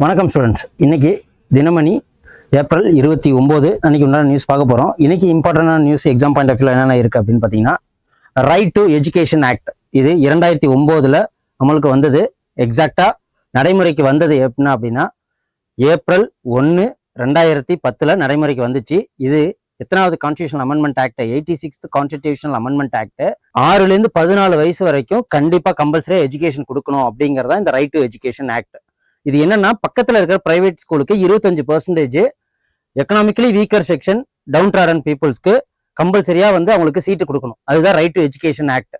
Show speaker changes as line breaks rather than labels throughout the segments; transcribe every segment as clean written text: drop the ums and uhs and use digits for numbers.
வணக்கம் ஸ்டூடெண்ட்ஸ். இன்னைக்கு தினமணி ஏப்ரல் 29 அன்னைக்கு உண்டான நியூஸ் பார்க்க போகிறோம். இன்னைக்கு இம்பார்ட்டண்டான news exam point of view என்னென்ன இருக்குது அப்படின்னு பார்த்தீங்கன்னா, ரைட் டு எஜுகேஷன் ஆக்ட் இது 2009 நம்மளுக்கு வந்தது. எக்ஸாக்டாக நடைமுறைக்கு வந்தது எப்படின்னா ஏப்ரல் 1, 2010 நடைமுறைக்கு வந்துச்சு. இது எத்தனாவது constitutional amendment act? 86th constitutional amendment act. 6லேருந்து 14 வயசு வரைக்கும் கண்டிப்பாக கம்பல்சரி எஜுகேஷன் கொடுக்கணும் அப்படிங்கிறதா இந்த ரைட் டு எஜுகேஷன் ஆக்ட். இது என்னன்னா, பக்கத்துல இருக்கிற பிரைவேட் ஸ்கூலுக்கு 25% economically weaker section, down trodden பீப்புள்ஸ்க்கு கம்பல்சரியா அவங்களுக்கு சீட்டு கொடுக்கணும். அதுதான் ரைட் டு எஜுகேஷன் ஆக்ட்,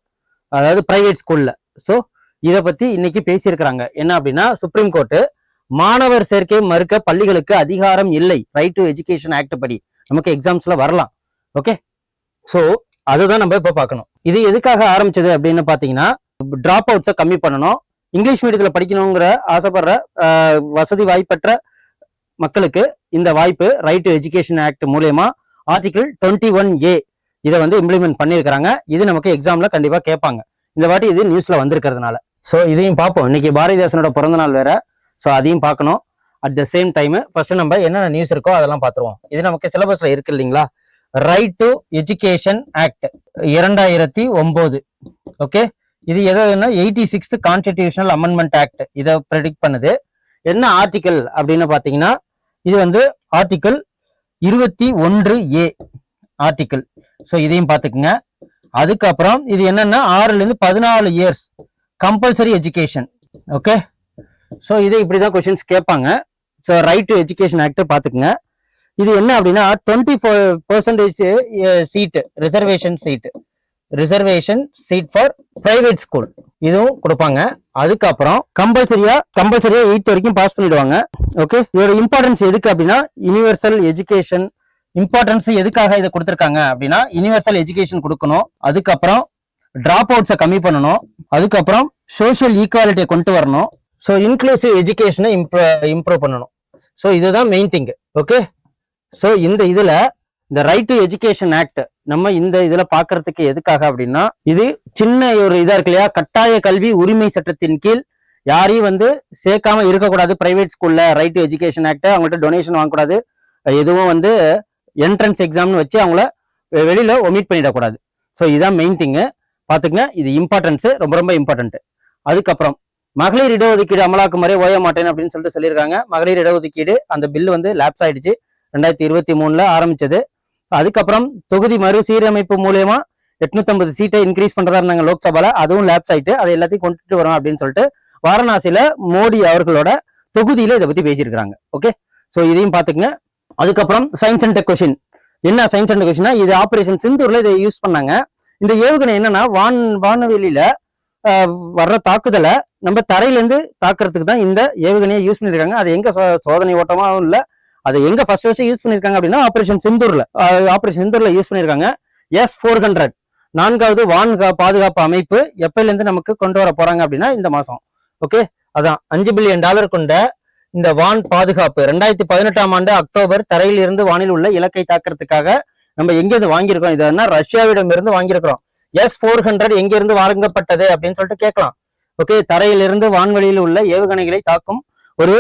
அதாவது பிரைவேட் ஸ்கூல்ல. ஸோ இதை பத்தி இன்னைக்கு பேசியிருக்கிறாங்க. என்ன அப்படின்னா, சுப்ரீம் கோர்ட்டு மாணவர் சேர்க்கை மறுக்க பள்ளிகளுக்கு அதிகாரம் இல்லை, ரைட் டு எஜுகேஷன் ஆக்ட் படி நமக்கு எக்ஸாம்ஸ்ல வரலாம். ஓகே, ஸோ அதுதான் நம்ம இப்ப பார்க்கணும். இது எதுக்காக ஆரம்பிச்சது அப்படின்னு பாத்தீங்கன்னா, டிராப் அவுட்ஸை கம்மி பண்ணணும், இங்கிலீஷ் மீடியத்தில் படிக்கணுங்கிற ஆசைப்படுற வசதி வாய்ப்பற்ற மக்களுக்கு இந்த வாய்ப்பு ரைட் டு எஜுகேஷன் ஆக்ட் மூலயமா ஆர்டிகிள் 21A இதை இம்ப்ளிமெண்ட் பண்ணியிருக்கிறாங்க. இது நமக்கு எக்ஸாம்ல கண்டிப்பா கேட்பாங்க. இந்த வாட்டி இது நியூஸ்ல வந்திருக்கிறதுனால ஸோ இதையும் பார்ப்போம். இன்னைக்கு பாரதிதாசனோட பிறந்த நாள் வேற, ஸோ அதையும் பார்க்கணும். At the same time first நம்ம என்னென்ன நியூஸ் இருக்கோ அதெல்லாம் பார்த்துருவோம். இது நமக்கு சிலபஸ்ல இருக்கு இல்லைங்களா? Right to education act 2009. Okay, இது எதுனா 86th கான்ஸ்டிடியூஷனல் அமெண்ட்மெண்ட் ஆக்ட் இதை ப்ரெடிக்ட் பண்ணுது. என்ன ஆர்டிக்கல் அப்படின்னு பாத்தீங்கன்னா, இது ஆர்டிக்கல் 21A ஆர்டிக்கல். ஸோ இதையும் பார்த்துக்குங்க. அதுக்கப்புறம் இது என்னன்னா, 6லேருந்து 14 years compulsory education. Okay, so இதை இப்படிதான் கொஸ்டின்ஸ் கேட்பாங்க. So right to education act பார்த்துக்குங்க. இது என்ன அப்படின்னா, 24% seat reservation seat for private school இதுவும் கொடுப்பாங்க. அதுக்கப்புறம் கம்பல்சரியா 8th வரைக்கும் பாஸ் பண்ணிடுவாங்க. ஓகே, இதோட இம்பார்ட்டன்ஸ் எதுக்கு அப்படின்னா, யூனிவர்சல் எஜுகேஷன். இம்பார்ட்டன்ஸ் எதுக்காக இதை கொடுத்துருக்காங்க அப்படின்னா, யூனிவர்சல் எஜுகேஷன் கொடுக்கணும், அதுக்கப்புறம் டிராப் அவுட்ஸை கம்மி பண்ணணும், அதுக்கப்புறம் சோஷியல் ஈக்குவாலிட்டியை கொண்டு வரணும், ஸோ இன்க்ளூசிவ் எஜுகேஷனை இம்ப்ரூவ் பண்ணணும். ஸோ இதுதான் மெயின் திங். ஓகே, ஸோ இந்த ரைட் டு எஜுகேஷன் ஆக்ட் நம்ம இந்த இதுல பாக்குறதுக்கு எதுக்காக அப்படின்னா, இது சின்ன ஒரு இதா இருக்கு இல்லையா? கட்டாய கல்வி உரிமை சட்டத்தின் கீழ் யாரையும் சேர்க்காம இருக்கக்கூடாது பிரைவேட் ஸ்கூல்ல. ரைட் டு எஜுகேஷன் ஆக்ட், அவங்கள்ட்ட டொனேஷன் வாங்கக்கூடாது, எதுவும் என்ட்ரன்ஸ் எக்ஸாம்னு வச்சு அவங்கள வெளியில ஒமிட் பண்ணிடக்கூடாது. ஸோ இதுதான் மெயின் திங்கு, பாத்துக்கங்க. இது இம்பார்ட்டன்ஸ், ரொம்ப ரொம்ப இம்பார்ட்டன்ட். அதுக்கப்புறம் மகளிர் இடஒதுக்கீடு அமலாக்கும் வரை ஓய மாட்டேன் அப்படின்னு சொல்லியிருக்காங்க. மகளிர் இடஒதுக்கீடு அந்த பில்லு லேப்ஸ் ஆயிடுச்சு, 2023 ஆரம்பிச்சது. அதுக்கப்புறம் தொகுதி மறு சீரமைப்பு மூலயமா 850 சீட்டை இன்க்ரீஸ் பண்றதா இருந்தாங்க லோக்சபால, அதுவும் லேப்ஸ் ஆயிட்டு. அதை எல்லாத்தையும் கொண்டுட்டு வரோம் அப்படின்னு சொல்லிட்டு வாரணாசியில மோடி அவர்களோட தொகுதியில இதை பத்தி பேசியிருக்காங்க. ஓகே, ஸோ இதையும் பாத்துக்கங்க. அதுக்கப்புறம் சயின்ஸ் அண்ட் டெக் கொஸ்டின். என்ன சயின்ஸ் அண்ட் கொஸ்டின்னா, இது ஆபரேஷன் சிந்தூர்ல இதை யூஸ் பண்ணாங்க. இந்த ஏவுகணை என்னன்னா, வானவெளியில வர்ற தாக்குதலை நம்ம தரையிலேருந்து தாக்குறதுக்கு தான் இந்த ஏவுகணையை யூஸ் பண்ணிருக்காங்க. அது எங்க சோதனை ஓட்டமாவும் இல்லை, அதை எங்க ஃபர்ஸ்ட் யூஸ் பண்ணிருக்காங்க அப்படின்னா ஆபரேஷன் சிந்தூர்ல யூஸ் பண்ணிருக்காங்க. S-400 4வது வான் பாதுகாப்பு அமைப்பு எப்பல இருந்து நமக்கு கொண்டு வர போறாங்க அப்படின்னா இந்த மாசம். ஓகே, அதான் $5 பில்லியன் கொண்ட இந்த வான் பாதுகாப்பு 2018ஆம் ஆண்டு அக்டோபர் தரையில் இருந்து வானில் உள்ள இலக்கை தாக்குறதுக்காக நம்ம எங்க இருந்து வாங்கியிருக்கோம்? இது ரஷ்யாவிடம் இருந்து வாங்கியிருக்கிறோம். S-400 எங்க இருந்து வாங்கப்பட்டது அப்படின்னு சொல்லிட்டு கேட்கலாம். ஓகே, தரையிலிருந்து வான்வெளியில் உள்ள ஏவுகணைகளை தாக்கும் ஒரு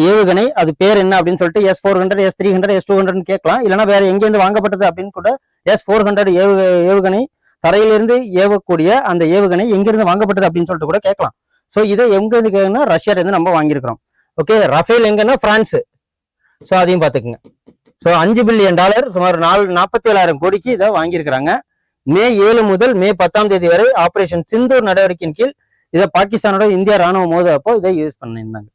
ஏவுகணை, அது பேர் என்ன அப்படின்னு சொல்லிட்டு S-400, S-300, S-200 கேட்கலாம். இல்லைன்னா வேற எங்கேருந்து வாங்கப்பட்டது அப்படின்னு கூட S-400 ஏவுகணை தரையிலிருந்து ஏவக்கூடிய அந்த ஏவுகணை எங்கிருந்து வாங்கப்பட்டது அப்படின்னு சொல்லிட்டு கூட கேட்கலாம். ஸோ இதை எங்க இருந்து கேட்கணும்னா, ரஷ்யால இருந்து நம்ம வாங்கியிருக்கிறோம். ஓகே, ரஃபேல் எங்கன்னா பிரான்ஸ். ஸோ அதையும் பார்த்துக்குங்க. ஸோ $5 பில்லியன் சுமார் 47,000 கோடிக்கு இதை வாங்கியிருக்கிறாங்க. மே 7 முதல் மே 10ஆம் தேதி வரை ஆபரேஷன் சிந்தூர் நடவடிக்கையின் கீழ் இதை பாகிஸ்தானோட இந்தியா ராணுவம் மோதப்போ இதை யூஸ் பண்ணியிருந்தாங்க.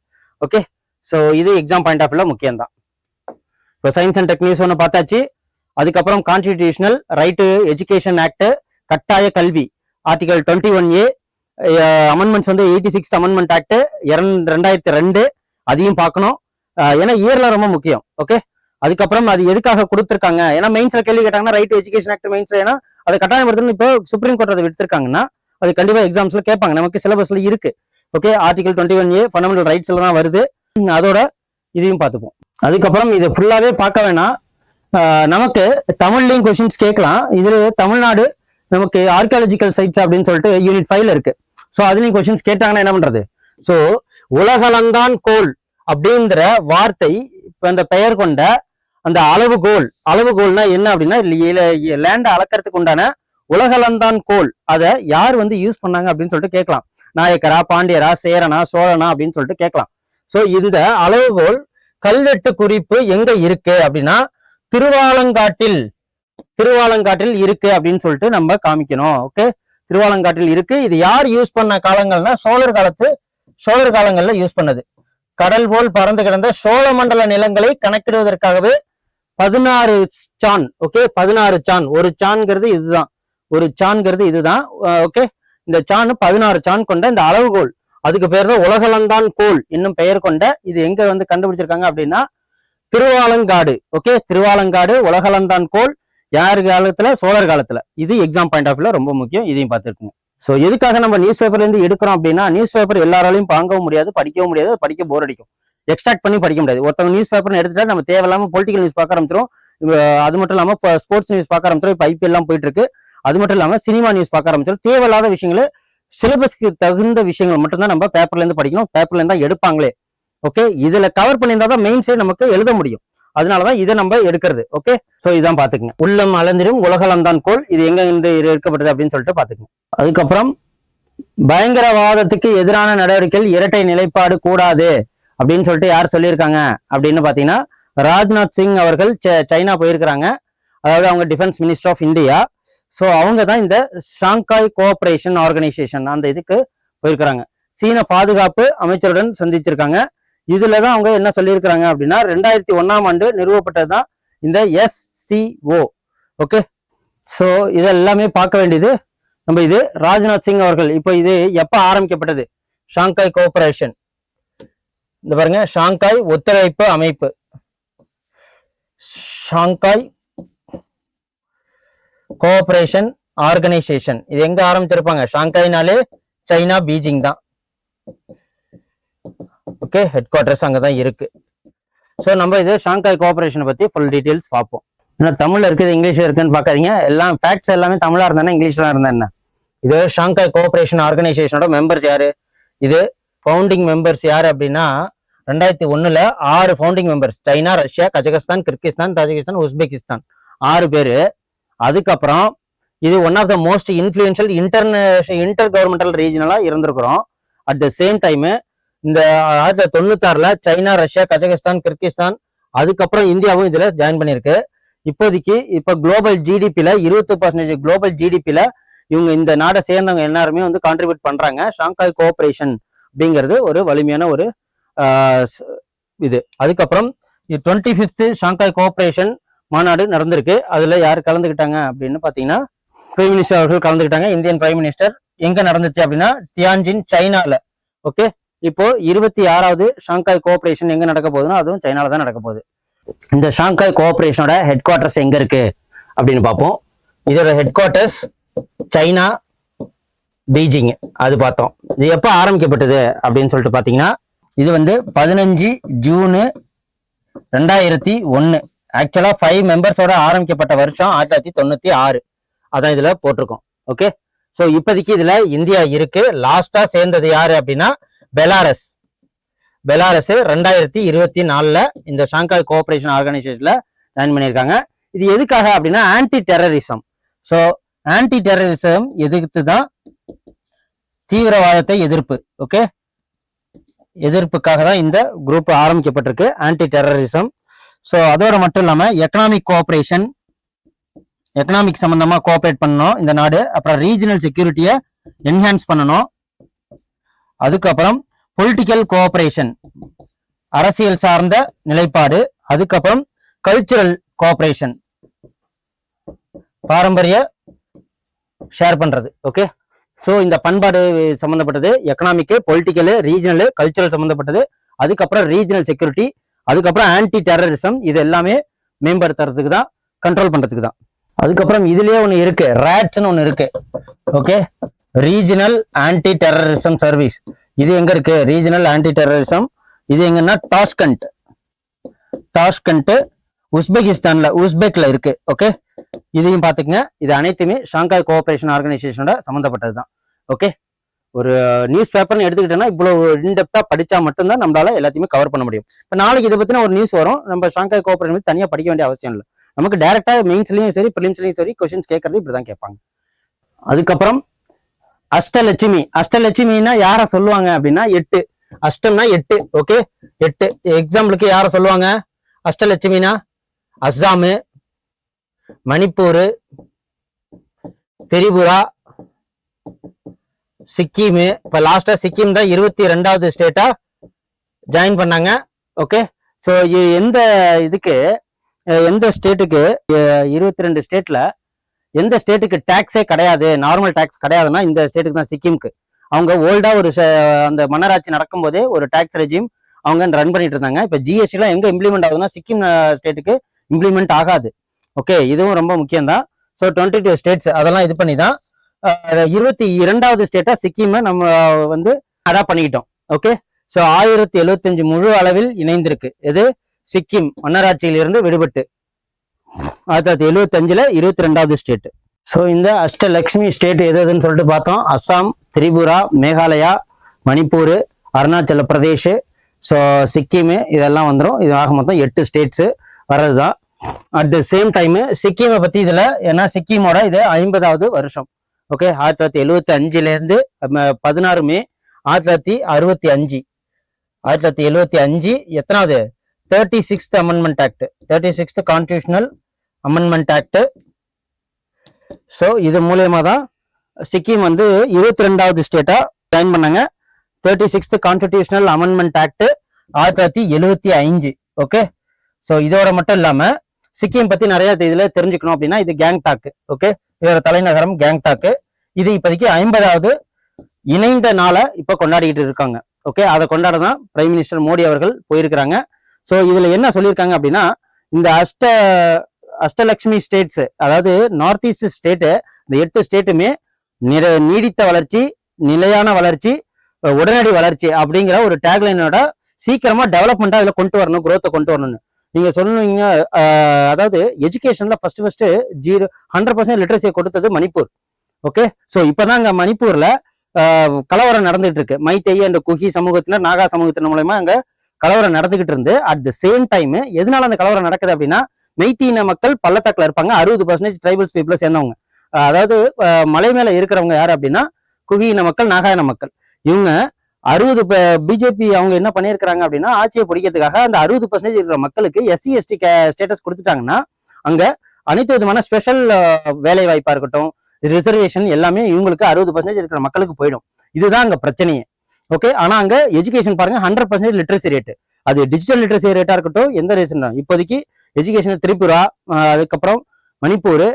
ஓகே, ஸோ இது எக்ஸாம் பாயிண்ட் ஆஃப் வியூல முக்கியம் தான். இப்போ சயின்ஸ் அண்ட் டெக் நியூஸ் ஒன்று பார்த்தாச்சு. அதுக்கப்புறம் constitutional right to education act, கட்டாய கல்வி article 21A amendments 86th amendment act 2002 அதையும் பார்க்கணும். ஏன்னா இயர்ல ரொம்ப முக்கியம். ஓகே, அதுக்கப்புறம் அது எதுக்காக கொடுத்துருக்காங்க? ஏன்னா மெயின்ஸ்ல கேள்வி கேட்டாங்கன்னா ரைட் டு எஜுகேஷன் ஆக்ட் மெயின்ஸ்ல ஏன்னா அதை கட்டாயப்படுத்தணும். இப்போ சுப்ரீம் கோர்ட் அதை விடுத்திருக்காங்கன்னா அது கண்டிப்பா எக்ஸாம்ஸ்ல கேட்பாங்க, நமக்கு சிலபஸ்ல இருக்கு. ஓகே, ஆர்டிகல் 21A ஃபண்டமெண்டல் ரைட்ஸ்ல தான் வருது. அதோட இதையும் பார்த்துப்போம். அதுக்கப்புறம் இதை ஃபுல்லாவே பார்க்க வேணாம், நமக்கு தமிழ்லையும் கொஸ்டின்ஸ் கேட்கலாம். இதுல தமிழ்நாடு நமக்கு ஆர்கியாலஜிக்கல் சைட்ஸ் அப்படின்னு சொல்லிட்டு யூனிட் 5ல இருக்கு. ஸோ அதுலயும் கொஸ்டின்ஸ் கேட்டாங்கன்னா என்ன பண்றது? ஸோ உலகளந்தான் கோல் அப்படின்ற வார்த்தை இப்ப அந்த பெயர் கொண்ட அந்த அளவுகோல்னா என்ன அப்படின்னா லேண்ட அளக்கிறதுக்கு உண்டான உலகளந்தான் கோல் அதை யார் வந்து யூஸ் பண்ணாங்க அப்படின்னு சொல்லிட்டு கேட்கலாம். நாயக்கரா, பாண்டியரா, சேரனா, சோழனா அப்படின்னு சொல்லிட்டு கேட்கலாம். சோ இந்த அளவுகோல் கல்வெட்டு குறிப்பு எங்க இருக்கு அப்படின்னா திருவாலங்காட்டில் இருக்கு அப்படின்னு சொல்லிட்டு நம்ம காமிக்கணும். ஓகே, திருவாலங்காட்டில் இருக்கு. இது யார் யூஸ் பண்ண காலங்கள்னா சோழர் காலங்கள்ல யூஸ் பண்ணது. கடல் போல் பறந்து கிடந்த சோழ மண்டல நிலங்களை கணக்கிடுவதற்காகவே 16 சான். Okay, 16 San. ஒரு சான்ங்கிறது இதுதான். ஓகே, இந்த சான் 16 சான் கொண்ட இந்த அளவுகோல், அதுக்கு பேர் தான் உலகளந்தான் கோல் என்னும் பெயர் கொண்ட. இது எங்க வந்து கண்டுபிடிச்சிருக்காங்க அப்படின்னா திருவாலங்காடு. ஓகே, திருவாலங்காடு உலகளந்தான் கோல் யார் காலத்துல? சோழர் காலத்துல. இது எக்ஸாம் பாயிண்ட் ஆஃப் வியூல ரொம்ப முக்கியம். இதையும் பார்த்துருக்கோங்க. சோ எதுக்காக நம்ம நியூஸ் பேப்பர்ல இருந்து எடுக்கிறோம் அப்படின்னா நியூஸ் பேப்பர் எல்லாராலையும் வாங்கவும் முடியாது, படிக்கவும் முடியாது, படிக்க போர் அடிக்கும், எக்ஸ்ட்ராக்ட் பண்ணி படிக்க முடியாது. ஒருத்தவங்க நியூஸ் பேப்பர் எடுத்துட்டா நம்ம தேவையில்லாம பொலிட்டிக்கல் நியூஸ் பார்க்க ஆரம்பிச்சிடும். அது மட்டும் இல்லாம ஸ்போர்ட்ஸ் நியூஸ் பார்க்க ஆரம்பிச்சிடும். இப்ப IPL எல்லாம் போயிட்டு இருக்கு. அது மட்டும் இல்லாம சினிமா நியூஸ் பார்க்க ஆரம்பிச்சிடும். தேவையில்லாத விஷயங்களை, சிலபஸ்க்கு தகுந்த விஷயங்கள் மட்டும்தான் நம்ம பேப்பர்ல இருந்து படிக்கணும். பேப்பர்ல இருந்தா எடுப்பாங்களே. ஓகே, இதுல கவர் பண்ணியிருந்தா தான் மெயின் சைடு நமக்கு எழுத முடியும். அதனாலதான் இதை நம்ம எடுக்கிறது. ஓகே, சோ இதான் பாத்துக்கங்க. உள்ளம் அளந்திரும் உலகளந்தான் கோல், இது எங்க இருந்து எடுக்கப்பட்டது அப்படின்னு சொல்லிட்டு பாத்துக்கங்க. அதுக்கப்புறம் பயங்கரவாதத்துக்கு எதிரான நடவடிக்கைகள் இரட்டை நிலைப்பாடு கூடாது அப்படின்னு சொல்லிட்டு யார் சொல்லியிருக்காங்க அப்படின்னு பாத்தீங்கன்னா ராஜ்நாத் சிங் அவர்கள் சைனா போயிருக்கிறாங்க. அதாவது அவங்க defence minister of India. So அவங்க தான் இந்த ஷாங்காய் கோஆபரேஷன் ஆர்கனைசேஷன் அந்த இதுக்கு போயிருக்கிறாங்க. சீன பாதுகாப்பு அமைச்சருடன் சந்திச்சிருக்காங்க. இதுலதான் அவங்க என்ன சொல்லியிருக்கிறாங்க அப்படின்னா 2001ஆம் ஆண்டு நிறுவப்பட்டதுதான் இந்த SCO. ஓகே, ஸோ இதெல்லாமே பார்க்க வேண்டியது நம்ம. இது ராஜ்நாத் சிங் அவர்கள். இப்போ இது எப்ப ஆரம்பிக்கப்பட்டது? ஷாங்காய் கோஆபரேஷன், இந்த பாருங்க, ஷாங்காய் ஒத்துழைப்பு அமைப்பு, ஷாங்காய் கோஆபரேஷன் ஆர்கனைசேஷன். இது எங்க ஆரம்பிச்சிருப்பாங்க? ஷாங்காய்னாலே சைனா, பீஜிங் தான். ஓகே, ஹெட் குவார்டர்ஸ் அங்கதான் இருக்கு. ஸோ நம்ம இது ஷாங்காய் கோஆபரேஷனை பத்தி ஃபுல் டீடைல்ஸ் பார்ப்போம். ஏன்னா தமிழ்ல இருக்குது, இங்கிலீஷ்ல இருக்குன்னு பார்க்காதீங்க. எல்லாம் ஃபேக்ட்ஸ் எல்லாமே தமிழா இருந்தா இங்கிலீஷ்ல இருந்தா என்ன. இது ஷாங்காய் கோஆபரேஷன் ஆர்கனைசேஷனோட மெம்பர்ஸ் யாரு? இது ஃபவுண்டிங் மெம்பர்ஸ் யாரு அப்படின்னா 2001ல 6 founding members. China, Russia, Kazakhstan, Kyrgyzstan, Tajikistan, Uzbekistan, 6 பேரு. அதுக்கப்புறம் இது one of the most influential intergovernmental ரீஜனலா இருந்திருக்கிறோம். அட் த சேம் டைம் இந்த 1996ல சைனா, ரஷ்யா, கஜகஸ்தான், கிர்கிஸ்தான், அதுக்கப்புறம் இந்தியாவும் இதுல ஜாயின் பண்ணிருக்கு. இப்போதைக்கு குளோபல் ஜிடிபில 20% குளோபல் ஜிடிபில இவங்க இந்த நாடை சேர்ந்தவங்க எல்லாருமே வந்து கான்ட்ரிபியூட் பண்றாங்க. ஷாங்காய் கோஆபரேஷன் அப்படிங்கிறது ஒரு வலிமையான ஒரு இது. அதுக்கப்புறம் 25th ஷாங்காய் கோஆபரேஷன் மாநாடு நடந்திருக்கு. அதுல யார் கலந்துக்கிட்டாங்க அப்படின்னு பாத்தீங்கன்னா பிரைம் மினிஸ்டர் அவர்கள் கலந்துக்கிட்டாங்க. Indian prime minister. எங்க நடந்துச்சு அப்படின்னா தியான்ஜின், சைனால. ஓகே, இப்போ 26வது ஷாங்காய் கோஆபரேஷன் எங்க நடக்க போகுதுன்னா அதுவும் சைனால தான் நடக்க போகுது. இந்த ஷாங்காய் கோஆபரேஷனோட ஹெட் குவார்டர்ஸ் எங்க இருக்கு அப்படின்னு பார்ப்போம். இதோட ஹெட் குவார்டர்ஸ் சைனா, பீஜிங். அது பார்த்தோம். இது எப்போ ஆரம்பிக்கப்பட்டது அப்படின்னு சொல்லிட்டு பாத்தீங்கன்னா இது வந்து 15 ஜூன் 2001. ஆக்சுவலா 5 மெம்பர்ஸோட ஆரம்பிக்கப்பட்ட வருஷம் 1996. அதான் இதுல போட்டிருக்கோம். ஓகே, சோ இப்போதைக்கு இதுல இந்தியா இருக்கு. லாஸ்டா சேர்ந்தது யாரு அப்படின்னா பெலாரஸ் 2024ல இந்த ஷாங்காய் கோஆபரேஷன் ஆர்கனைசேஷன்ல ஜாயின் பண்ணியிருக்காங்க. இது எதுக்காக அப்படின்னா anti terrorism. So anti terrorism எதிர்த்து தான், தீவிரவாதத்தை எதிர்ப்பு. ஓகே, எதிர்ப்புக்காக தான் இந்த குரூப் ஆரம்பிக்கப்பட்டிருக்கு, ஆன்டி டெரரிசம். ஸோ அதோட மட்டும் இல்லாம எக்கனாமிக் கோஆபரேஷன், எக்கனாமிக் சம்பந்தமா கோஆபரேட் பண்ணணும் இந்த நாடு. அப்புறம் ரீஜனல் செக்யூரிட்டியை என்ஹான்ஸ் பண்ணணும். அதுக்கப்புறம் பொலிட்டிக்கல் கோஆபரேஷன், அரசியல் சார்ந்த நிலைப்பாடு. அதுக்கப்புறம் கல்ச்சுரல் கோஆபரேஷன், பாரம்பரிய ஷேர் பண்றது. ஓகே, ஸோ இந்த பண்பாடு சம்பந்தப்பட்டது, எக்கனாமிக், பொலிட்டிக்கல், ரீஜனல், கல்ச்சுரல் சம்பந்தப்பட்டது. அதுக்கப்புறம் ரீஜனல் செக்யூரிட்டி, அதுக்கப்புறம் ஆன்டி டெரரிசம். இது எல்லாமே மேம்படுத்துறதுக்கு தான், கண்ட்ரோல் பண்றதுக்கு தான். அதுக்கப்புறம் இதுலயே ஒண்ணு இருக்கு, ராட்ஸ்னு ஒண்ணு இருக்கு. Okay, regional anti terrorism service. இது எங்க இருக்கு? Regional anti terrorism. இது எங்கன்னா தாஷ்கண்ட் உஸ்பெகிஸ்தான்ல, உஸ்பெக்ல இருக்கு. ஓகே, இதையும் பாத்துக்கங்க. இது அனைத்துமே ஷாங்காய் கோஆபரேஷன் ஆர்கனைசேஷனோட சம்பந்தப்பட்டது தான். ஓகே, ஒரு நியூஸ் பேப்பர்னு எடுத்துக்கிட்டோம்னா இவ்வளவு இன்டெப்தா படிச்சா மட்டும்தான் நம்மளால எல்லாத்தையுமே கவர் பண்ண முடியும். இப்போ நாளைக்கு இதை பத்தின ஒரு நியூஸ் வரும், நம்ம ஷாங்காய் கோஆபரேஷன் பத்தி தனியா படிக்க வேண்டிய அவசியம் இல்லை. நமக்கு டைரக்டா மெயின்ஸ்லயும் சரி பிலிம்ஸ்லயும் சரி கொஸ்டின்ஸ் கேட்கறது இப்படிதான் கேட்பாங்க. அதுக்கப்புறம் அஷ்டலட்சுமி. அஷ்டலட்சுமின்னா யார சொல்லுவாங்க அப்படின்னா 8. அஷ்டம்னா 8. ஓகே, 8 எக்ஸாம்பிளுக்கு யார சொல்லுவாங்க? அஷ்டலட்சுமினா அஸ்ஸாமு, மணிப்பூர், திரிபுரா, சிக்கிம். இப்ப லாஸ்டா சிக்கிம் தான் 22வது ஸ்டேட்டா ஜாயின் பண்ணாங்க. ஓகே, ஸோ எந்த இதுக்கு எந்த ஸ்டேட்டுக்கு 22 ஸ்டேட்ல எந்த ஸ்டேட்டுக்கு டேக்ஸே கிடையாது, நார்மல் டேக்ஸ் கிடையாதுன்னா இந்த ஸ்டேட்டுக்கு தான், சிக்கிம்க்கு. அவங்க ஓல்டா ஒரு அந்த மன்னராட்சி நடக்கும் போதே ஒரு டேக்ஸ் ரெஜிம் அவங்க ரன் பண்ணிட்டு இருந்தாங்க. இப்ப ஜிஎஸ்டிலாம் எங்க இம்ப்ளிமெண்ட் ஆகுதுன்னா சிக்கிம் ஸ்டேட்டுக்கு இம்ப்ளிமெண்ட் ஆகாது. ஓகே, இதுவும் ரொம்ப முக்கியம் தான். ஸோ 22 ஸ்டேட்ஸ் அதெல்லாம் இது பண்ணி தான் 22வது ஸ்டேட்டா சிக்கிமை நம்ம வந்து அடாப்ட் பண்ணிக்கிட்டோம். ஓகே, ஸோ 1075 முழு அளவில் இணைந்திருக்கு. எது? சிக்கிம் மன்னராட்சியிலிருந்து விடுபட்டு 1975ல 22வது ஸ்டேட். ஸோ இந்த அஷ்டலக்ஷ்மி ஸ்டேட் எது எதுன்னு சொல்லிட்டு பார்த்தோம். அஸ்ஸாம், திரிபுரா, மேகாலயா, மணிப்பூர், அருணாச்சல பிரதேஷ், ஸோ சிக்கிம், இதெல்லாம் வந்துடும். இது ஆக மொத்தம் 8 ஸ்டேட்ஸ் வர்றது தான். அட் த சேம் டைம் சிக்கிமை பத்தி இதுல ஏன்னா சிக்கிமோட இது 50வது வருஷம். ஓகே, 1975லேருந்து 16 மே 1965. 1975 எத்தனாவது? 36th amendment act, 36th constitutional amendment act. So இது மூலயமா தான் சிக்கிம் வந்து 22வது ஸ்டேட்டா ஜாயின் பண்ணாங்க. 36th constitutional amendment act 1975. Okay, so இதோட மட்டும் இல்லாம சிக்கிம் பத்தி நிறைய இதுல தெரிஞ்சுக்கணும் அப்படின்னா இது கேங்டாக். ஓகே, இதோட தலைநகரம் கேங்டாக். இது இப்போதைக்கு 50வது இணைந்த நாளை இப்ப கொண்டாடிக்கிட்டு இருக்காங்க. ஓகே, அதை கொண்டாட தான் பிரைம் மினிஸ்டர் மோடி அவர்கள் போயிருக்கிறாங்க. ஸோ இதுல என்ன சொல்லியிருக்காங்க அப்படின்னா இந்த அஷ்டலக்ஷ்மி ஸ்டேட்ஸ், அதாவது நார்த் ஈஸ்ட் ஸ்டேட்டு, இந்த 8 ஸ்டேட்டுமே நீடித்த வளர்ச்சி, நிலையான வளர்ச்சி, உடனடி வளர்ச்சி அப்படிங்கிற ஒரு டேக்லைனோட சீக்கிரமா டெவலப்மெண்டா இதுல கொண்டு வரணும், குரோத்தை கொண்டு வரணும்னு நீங்க சொல்லுவீங்க. அதாவது எஜுகேஷன்ல ஃபர்ஸ்ட் 100% லிட்ரஸியை கொடுத்தது மணிப்பூர். ஓகே, ஸோ இப்பதான் அங்க மணிப்பூர்ல கலவரம் நடந்துட்டு இருக்கு. மைத்தேயி அண்ட் குகி சமூகத்தினர், நாகா சமூகத்தினர் மூலமா அங்க கலவரம் நடந்துகிட்டு இருந்து அட் த சேம் டைம் எதனால அந்த கலவரம் நடக்குது அப்படின்னா மெய்த்தீன மக்கள் பள்ளத்தாக்குல இருப்பாங்க. 60% ட்ரைபல்ஸ் பீப்புளை சேர்ந்தவங்க. அதாவது மலை மேல இருக்கிறவங்க யாரு அப்படின்னா குகியின மக்கள், நாகாயின மக்கள். இவங்க 60 பிஜேபி அவங்க என்ன பண்ணியிருக்கிறாங்க அப்படின்னா ஆட்சியை பிடிக்கிறதுக்காக அந்த 60% இருக்கிற மக்களுக்கு SC ST ஸ்டேட்டஸ் கொடுத்துட்டாங்கன்னா அங்க அனைத்து விதமான ஸ்பெஷல் வேலை வாய்ப்பா இருக்கட்டும், ரிசர்வேஷன் எல்லாமே இவங்களுக்கு 60% இருக்கிற மக்களுக்கு போயிடும். இதுதான் அங்க பிரச்சனையே. ஓகே, ஆனா அங்க எஜுகேஷன் பாருங்க 100% லிட்ரஸி ரேட். அது டிஜிட்டல் லிட்ரஸி ரேட்டா இருக்கட்டும், எந்த ரீசன் தான் இப்போதைக்கு எஜுகேஷன் திரிபுரா, அதுக்கப்புறம் மணிப்பூர்,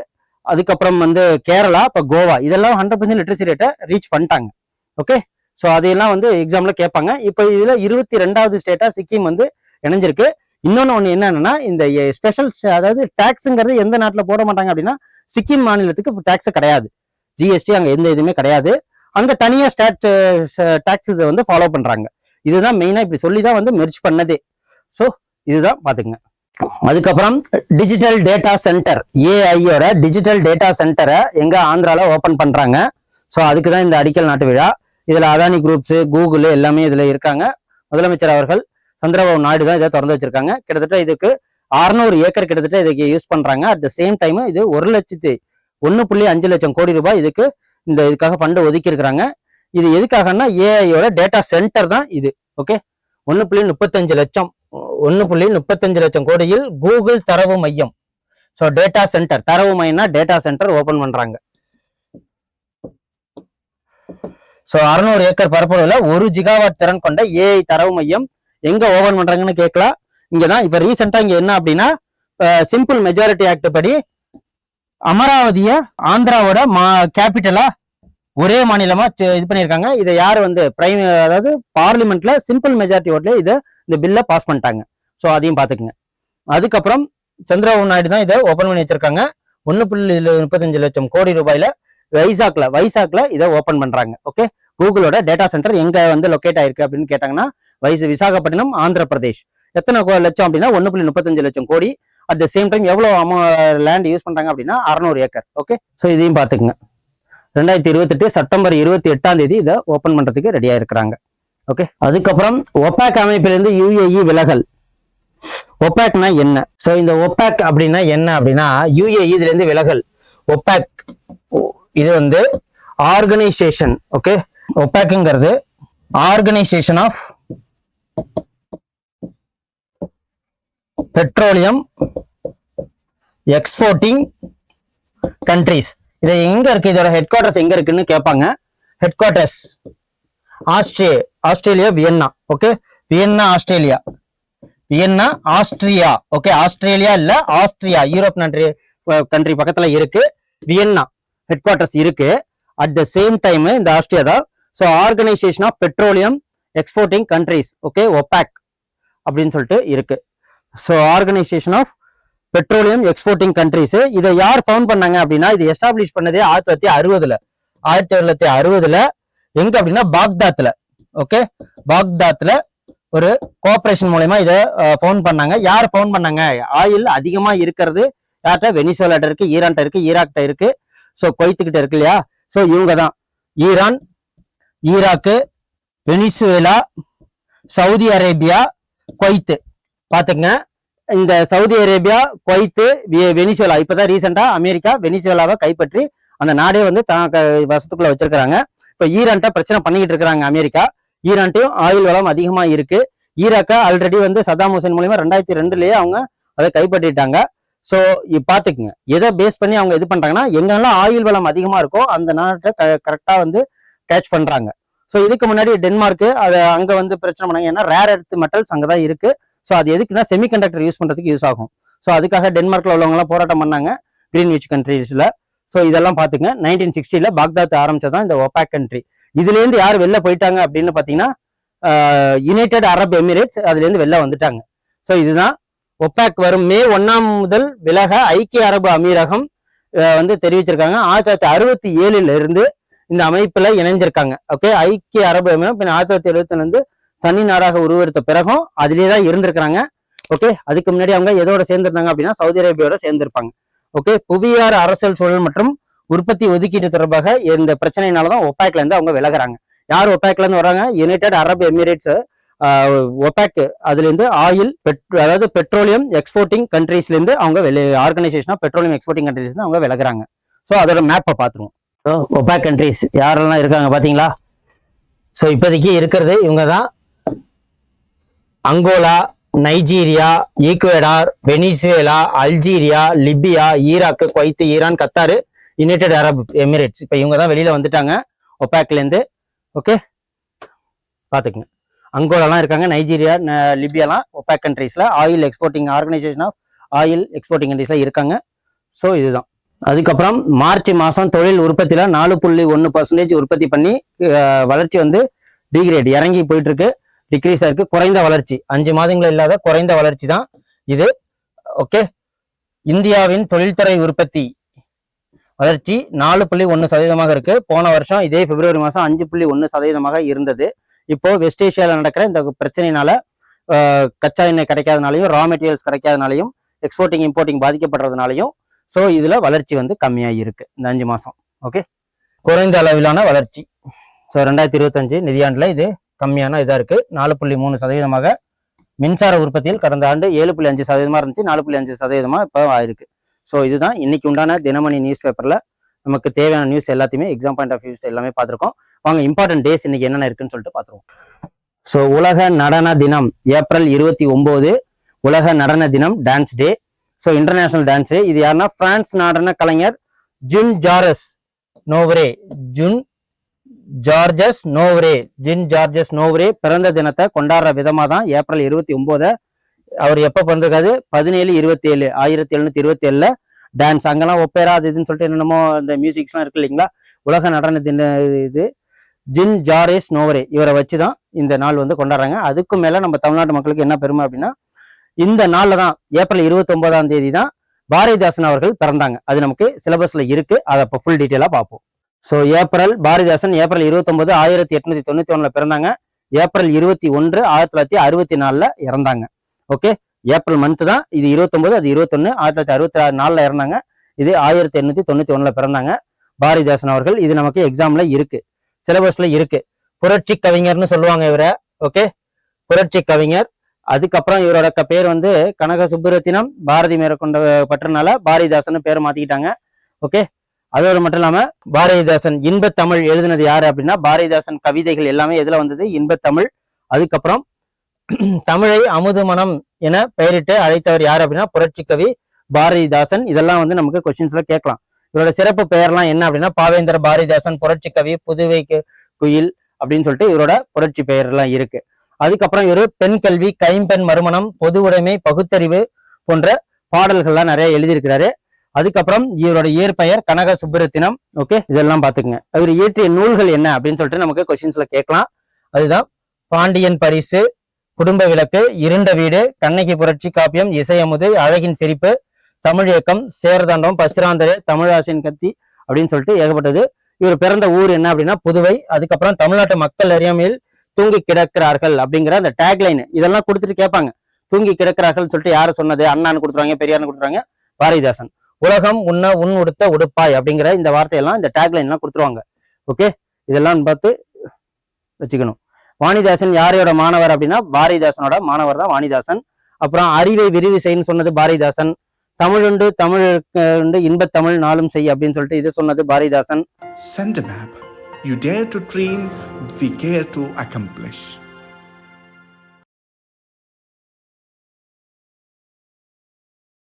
அதுக்கப்புறம் வந்து கேரளா, இப்போ கோவா, இதெல்லாம் 100% லிட்ரஸி ரேட்டை ரீச் பண்ணிட்டாங்க. ஓகே, ஸோ அதையெல்லாம் வந்து எக்ஸாம்ல கேட்பாங்க. இப்போ இதுல 22வது ஸ்டேட்டா சிக்கிம் வந்து இணைஞ்சிருக்கு. இன்னொன்னு என்னன்னா இந்த ஸ்பெஷல் அதாவது டாக்ஸுங்கிறது எந்த நாட்டில் போட மாட்டாங்க அப்படின்னா சிக்கிம் மாநிலத்துக்கு டாக்ஸ் கிடையாது. ஜிஎஸ்டி அங்க எந்த இதுவுமே கிடையாது. அங்க தனியா டாக்ஸ் இதை வந்து ஃபாலோ பண்றாங்க. இதுதான் மெயினா இப்படி சொல்லிதான் வந்து மெர்ஜ் பண்ணதே. ஸோ இதுதான் பாத்துங்க. அதுக்கப்புறம் டிஜிட்டல் டேட்டா சென்டர், ஏஐயோட டிஜிட்டல் டேட்டா சென்டரை எங்க ஆந்திரால ஓபன் பண்றாங்க. ஸோ அதுக்குதான் இந்த அடிக்கல் நாட்டு விழா. இதுல அதானி குரூப்ஸ், கூகுள் எல்லாமே இதுல இருக்காங்க. முதலமைச்சர் அவர்கள் சந்திரபாபு நாயுடு தான் இதை திறந்து வச்சிருக்காங்க. கிட்டத்தட்ட இதுக்கு 600 ஏக்கர் கிட்டத்தட்ட இதுக்கு யூஸ் பண்றாங்க. அட் த சேம் டைம் இது 1.5 லட்சம் கோடி ரூபாய் இதுக்காக ஃபண்ட் ஒதுக்கி இருக்கிறாங்க. இது எதுக்காகன்னா ஏஐயோட டேட்டா சென்டர் தான் இது. ஓகே, 1.35 லட்சம் கோடியில் கூகுள் தரவு மையம். ஸோ டேட்டா சென்டர், தரவு மையம்னா டேட்டா சென்டர் ஓபன் பண்றாங்க. ஸோ 600 ஏக்கர் பரப்பளவுல 1 ஜிகாவாட் திறன் கொண்ட ஏஐ தரவு மையம் எங்க ஓபன் பண்றாங்கன்னு கேட்கலாம். இங்கதான் இப்ப ரீசெண்டா இங்க என்ன அப்படின்னா சிம்பிள் மெஜாரிட்டி ஆக்ட் படி அமராவதிய ஆந்திராவோட கேபிட்டலா ஒரே மாநிலமா இது பண்ணியிருக்காங்க. இதை யாரு வந்து அதாவது பார்லிமெண்ட்ல சிம்பிள் மெஜாரிட்டி ஓட்ல இந்த பில்லை பாஸ் பண்ணிட்டாங்க. ஸோ அதையும் பாத்துக்குங்க. அதுக்கப்புறம் சந்திரபாபு நாயுடு தான் இதை ஓபன் பண்ணி வச்சிருக்காங்க. 1.35 லட்சம் கோடி ரூபாயில வைசாக்ல இதை ஓபன் பண்றாங்க. ஓகே, கூகுளோட டேட்டா சென்டர் எங்க வந்து லொக்கேட் ஆயிருக்கு அப்படின்னு கேட்டாங்கன்னா விசாகப்பட்டினம், ஆந்திர பிரதேஷ். எத்தனை லட்சம் அப்படின்னா 1.35 லட்சம் கோடி. அட் த சேம் டைம் எவ்வளவு லேண்ட் யூஸ் பண்றாங்க அப்படின்னா 600 ஏக்கர். ஓகே, ஸோ இதையும் பாத்துக்குங்க. 2028 செப்டம்பர் 28 இதை ஓபன் பண்றதுக்கு ரெடியா இருக்கிறாங்க. ஓகே, அதுக்கப்புறம் ஒபாக் அமைப்பிலிருந்து யுஏஇ விலகல். ஒபாக்னா என்ன? சோ இந்த ஒபாக் அப்படின்னா என்ன அப்படின்னா யுஏஇ இதுல இருந்து விலகல். ஒபாக் இது வந்து ஆர்கனைசேஷன். ஓகே, ஒபாக்ங்கிறது organisation of petroleum exporting countries. இது எங்க இருக்கு? இதோட ஹெட் குவார்டர்ஸ் எங்க இருக்குன்னு கேட்பாங்க. Headquarters Australia Vienna. Okay, Vienna Australia, Vienna Austria. Okay, Australia இல்ல ஆஸ்திரியா, யூரோப் கண்ட்ரி பக்கத்துல இருக்கு. வியன்னா ஹெட் குவார்டர்ஸ் இருக்கு. அட் த சேம் டைம் இந்த ஆஸ்திரியா தான். So organisation of petroleum exporting countries. Okay, OPEC அப்படின்னு சொல்லிட்டு இருக்கு. So organisation of petroleum exporting countries. இதை யார் ஃபவுண்ட் பண்ணாங்க அப்படின்னா இது எஸ்டாப்ளிஷ் பண்ணதே 1960. 1960 எங்க அப்படின்னா பாக்தாத்ல. ஓகே, பாக்தாத்ல ஒரு கோஆபரேஷன் மூலமா இதை ஃபவுண்ட் பண்ணாங்க. யார் ஃபவுண்ட் பண்ணாங்க? ஆயில் அதிகமா இருக்கிறது யார்கிட்ட? வெனிசுவேலாட்ட இருக்கு, ஈரான்ட்ட இருக்கு, ஈராக்ட இருக்கு, ஸோ குவைத்துக்கிட்ட இருக்கு இல்லையா? ஸோ இவங்க தான் Iran, Iraq, Venezuela, Saudi Arabia, Kuwait. பாத்துங்க, இந்த சவுதி அரேபியா, குவைத்து, வெனிசுவேலா இப்பதான் ரீசெண்டா அமெரிக்கா வெனிசுவேலாவை கைப்பற்றி அந்த நாடே வந்து வசத்துக்குள்ள வச்சிருக்காங்க. இப்ப ஈரான்ட்ட பிரச்சனை பண்ணிக்கிட்டு இருக்கிறாங்க அமெரிக்கா. ஈரான்ட்டையும் ஆயில் வளம் அதிகமா இருக்கு. ஈராக்கா ஆல்ரெடி வந்து சதாம் ஹுசேன் மூலியமா 2002 அவங்க அதை கைப்பற்றிட்டாங்க. ஸோ பாத்துக்குங்க, எதை பேஸ் பண்ணி அவங்க இது பண்றாங்கன்னா எங்கெல்லாம் ஆயில் வளம் அதிகமா இருக்கோ அந்த நாட்டை கரெக்டா வந்து கேட்ச் பண்றாங்க. ஸோ இதுக்கு முன்னாடி டென்மார்க் அதை அங்க வந்து பிரச்சனை பண்ணாங்க. ஏன்னா ரேர் எர்த் மெட்டல்ஸ் அங்கதான் இருக்கு. ஸோ அது எதுக்குன்னா செமிகண்டக்டர் யூஸ் பண்றதுக்கு யூஸ் ஆகும். ஸோ அதுக்காக டென்மார்க்ல உள்ளவங்க எல்லாம் போராட்டம் பண்ணாங்க கிரீன்விச் கண்ட்ரீஸ்ல. ஸோ இதெல்லாம் பாத்துங்க, 1960 பாக்தாத் ஆரம்பிச்சதான் இந்த ஒபாக் கண்ட்ரி. இதுல இருந்து யார் வெளில போயிட்டாங்க அப்படின்னு பாத்தீங்கன்னா யுனைடெட் அரப் எமிரேட்ஸ் அதுல இருந்து வெளில வந்துட்டாங்க. ஸோ இதுதான் ஒபாக். வரும் மே 1 முதல் விலக ஐக்கிய அரபு அமீரகம் வந்து தெரிவிச்சிருக்காங்க. 1967 இருந்து இந்த அமைப்புல இணைஞ்சிருக்காங்க. ஓகே, ஐக்கிய அரபு அமீரகம் 1970 இருந்து தனி நாடாக உருவெடுத்த பிறகும் அதிலே தான் இருந்திருக்கிறாங்க. ஓகே, அதுக்கு முன்னாடி அவங்க எதோட சேர்ந்திருந்தாங்க அப்படின்னா சவுதி அரேபியாவோட சேர்ந்திருப்பாங்க. ஓகே, புவியார் அரசியல் சூழல் மற்றும் உற்பத்தி ஒதுக்கீடு தொடர்பாக இந்த பிரச்சனையினாலதான் ஒபாக்ல இருந்து அவங்க விலகுறாங்க. யார் ஒபாக்ல இருந்து வர்றாங்க? United Arab Emirates. ஒபாக் அதுல இருந்து ஆயில் அதாவது பெட்ரோலியம் எக்ஸ்போர்ட்டிங் கண்ட்ரீஸ்ல இருந்து அவங்க organisation of petroleum exporting countries அவங்க விலகுறாங்க. ஸோ அதோட மேப்பை பார்த்துருவோம். ஸோ ஒபாக் கண்ட்ரீஸ் யாரெல்லாம் இருக்காங்க பாத்தீங்களா? ஸோ இப்போதைக்கு இருக்கிறது இவங்க தான். Angola, Nigeria, Ecuador, Venezuela, Algeria, Libya, Iraq, Kuwait, Iran, Qatar, United Arab Emirates. இப்ப இவங்க தான் வெளியில வந்துட்டாங்க ஒபாக்ல இருந்து. ஓகே, பாத்துக்கங்க, அங்கோலாலாம் இருக்காங்க, நைஜீரியா, லிபியாலாம் ஒபாக் கண்ட்ரீஸ்ல oil exporting organisation of oil exporting கண்ட்ரீஸ்ல இருக்காங்க. ஸோ இதுதான். அதுக்கப்புறம் மார்ச் மாசம் தொழில் உற்பத்தியில 4.1% உற்பத்தி பண்ணி வளர்ச்சி வந்து டிகிரேட் இறங்கி போயிட்டு இருக்கு, டிக்ரீஸா இருக்கு, குறைந்த வளர்ச்சி. 5 மாதங்கள் இல்லாத குறைந்த வளர்ச்சி தான் இது. ஓகே, இந்தியாவின் தொழில்துறை உற்பத்தி வளர்ச்சி 4.1% இருக்கு. போன வருஷம் இதே பிப்ரவரி மாசம் 5.1% இருந்தது. இப்போ வெஸ்ட் ஏஷியாவில் நடக்கிற இந்த பிரச்சனையினால கச்சா எண்ணெய் கிடைக்காதனாலையும் ரா மெட்டீரியல்ஸ் கிடைக்காதனாலையும் எக்ஸ்போர்ட்டிங் இம்போர்ட்டிங் பாதிக்கப்படுறதுனாலையும் ஸோ இதுல வளர்ச்சி வந்து கம்மியாக இருக்கு இந்த 5 மாசம். ஓகே, குறைந்த அளவிலான வளர்ச்சி. ஸோ 2025 நிதியாண்டுல இது கம்மியான இதா இருக்கு. 4.3% மின்சார உற்பத்தியில் கடந்த ஆண்டு 7.5% இருந்துச்சு, 4.5% இப்போ ஆயிருக்கு. ஸோ இதுதான் இன்னைக்கு உண்டான தினமணி நியூஸ் பேப்பர்ல நமக்கு தேவையான நியூஸ் எல்லாத்தையுமே எக்ஸாம் பாயிண்ட் ஆஃப் வியூஸ் எல்லாமே பார்த்துருக்கோம். வாங்க இம்பார்ட்டன்ட் டேஸ் இன்னைக்கு என்னென்ன இருக்குன்னு சொல்லிட்டு பார்த்துருவோம். ஸோ உலக நடன தினம் ஏப்ரல் 29 உலக நடன தினம், டான்ஸ் டே. ஸோ இன்டர்நேஷனல் டான்ஸ் டே. இது யாருன்னா பிரான்ஸ் நடன கலைஞர் ஜுன் ஜார்ஜஸ் நோவ்ரே பிறந்த தினத்தை கொண்டாடுற விதமா தான் ஏப்ரல் 29 அவர் எப்ப பிறந்திருக்காரு? 1727 1727 டான்ஸ். அங்கெல்லாம் ஒப்பேரா அது இதுன்னு சொல்லிட்டு என்னென்னமோ இந்த மியூசிக்ஸ்லாம் இருக்கு இல்லைங்களா? உலக நடன தின இது ஜின் ஜாரேஸ் நோவரே இவரை வச்சுதான் இந்த நாள் வந்து கொண்டாடுறாங்க. அதுக்கும் மேல நம்ம தமிழ்நாட்டு மக்களுக்கு என்ன பெருமை அப்படின்னா இந்த நாள்ல தான் ஏப்ரல் 29 தான் பாரதிதாசன் அவர்கள் பிறந்தாங்க. அது நமக்கு சிலபஸ்ல இருக்கு. அதை இப்போ ஃபுல் டீட்டெயிலா பார்ப்போம். ஸோ பாரதிதாசன் ஏப்ரல் 29 1891 பிறந்தாங்க. ஏப்ரல் 21 1964 இறந்தாங்க. ஓகே, ஏப்ரல் மந்த் தான் இது 29, அது 21, 1964 இறந்தாங்க. இது 1891 பிறந்தாங்க. பாரதிதாசன் அவர்கள். இது நமக்கு எக்ஸாம்ல இருக்கு, சிலபஸ்ல இருக்கு. புரட்சி கவிஞர்னு சொல்லுவாங்க இவரை. ஓகே, புரட்சி கவிஞர். அதுக்கப்புறம் இவரோட பேர் வந்து கனக சுப்புரத்தினம். பாரதி மேற்கொண்ட பற்றனால பாரதிதாசன் பேரை மாத்திக்கிட்டாங்க. ஓகே, அதோடு மட்டும் இல்லாம பாரதிதாசன் இன்பத்தமிழ் எழுதினது யாரு அப்படின்னா, பாரதிதாசன் கவிதைகள் எல்லாமே எதுல வந்தது? இன்பத்தமிழ். அதுக்கப்புறம் தமிழை அமுதுமனம் என பெயரிட்டு அழைத்தவர் யார் அப்படின்னா, புரட்சி கவி பாரதிதாசன். இதெல்லாம் வந்து நமக்கு கொஸ்டின்ஸ்ல கேட்கலாம். இவரோட சிறப்பு பெயர்லாம் என்ன அப்படின்னா, பாவேந்தர பாரதிதாசன், புரட்சி கவி, புதுவை குயில் அப்படின்னு சொல்லிட்டு இவரோட புரட்சி பெயர் எல்லாம் இருக்கு. அதுக்கப்புறம் இவர் பெண் கல்வி, கைம்பெண் மறுமணம், பொது உடைமை, பகுத்தறிவு போன்ற பாடல்கள்லாம் நிறைய எழுதியிருக்கிறாரு. அதுக்கப்புறம் இவரோட இயற்பெயர் கனக சுப்புரத்தினம். ஓகே, இதெல்லாம் பாத்துக்கங்க. இவர் இயற்றிய நூல்கள் என்ன அப்படின்னு சொல்லிட்டு நமக்கு கொஸ்டின்ஸ்ல கேட்கலாம். அதுதான் பாண்டியன் பரிசு, குடும்ப விளக்கு, இருண்ட வீடு, கண்ணகி புரட்சி காப்பியம், இசையமுது, அழகின் சிரிப்பு, தமிழ் இயக்கம், சேரதாண்டம், பசிராந்தரே, தமிழாசின் கத்தி அப்படின்னு சொல்லிட்டு ஏகப்பட்டது. இவர் பிறந்த ஊர் என்ன அப்படின்னா புதுவை. அதுக்கப்புறம் தமிழ்நாட்டு மக்கள் அறியாமையில் தூங்கி கிடக்கிறார்கள் அப்படிங்கிற அந்த டேக்லைன் இதெல்லாம் கொடுத்துட்டு கேட்பாங்க. தூங்கி கிடக்கிறார்கள் சொல்லிட்டு யாரு சொன்னது? அண்ணான்னு கொடுத்துருவாங்க, பெரியார்னு கொடுத்துருவாங்க, பாரதிதாசன். உலகம் உன் உடுத்த உடுப்பாய் அப்படிங்கிற இந்த வார்த்தையெல்லாம் இந்த டேக்லைன் எல்லாம் கொடுத்துருவாங்க. ஓகே, இதெல்லாம் பார்த்து வச்சுக்கணும். வாணிதாசன் யாரையோட மாணவர் அப்படின்னா, பாரதிதாசனோட மாணவர் தான் வாணிதாசன். அப்புறம் அறிவை விரிவு செய்யன்னு சொன்னது பாரதிதாசன். தமிழுண்டு தமிழுண்டு இன்பத்தமிழ் நாளும் செய் அப்படின்னு சொல்லிட்டு இது சொன்னது Bharathidasan.
Send a map. You dare to dream, we care to accomplish.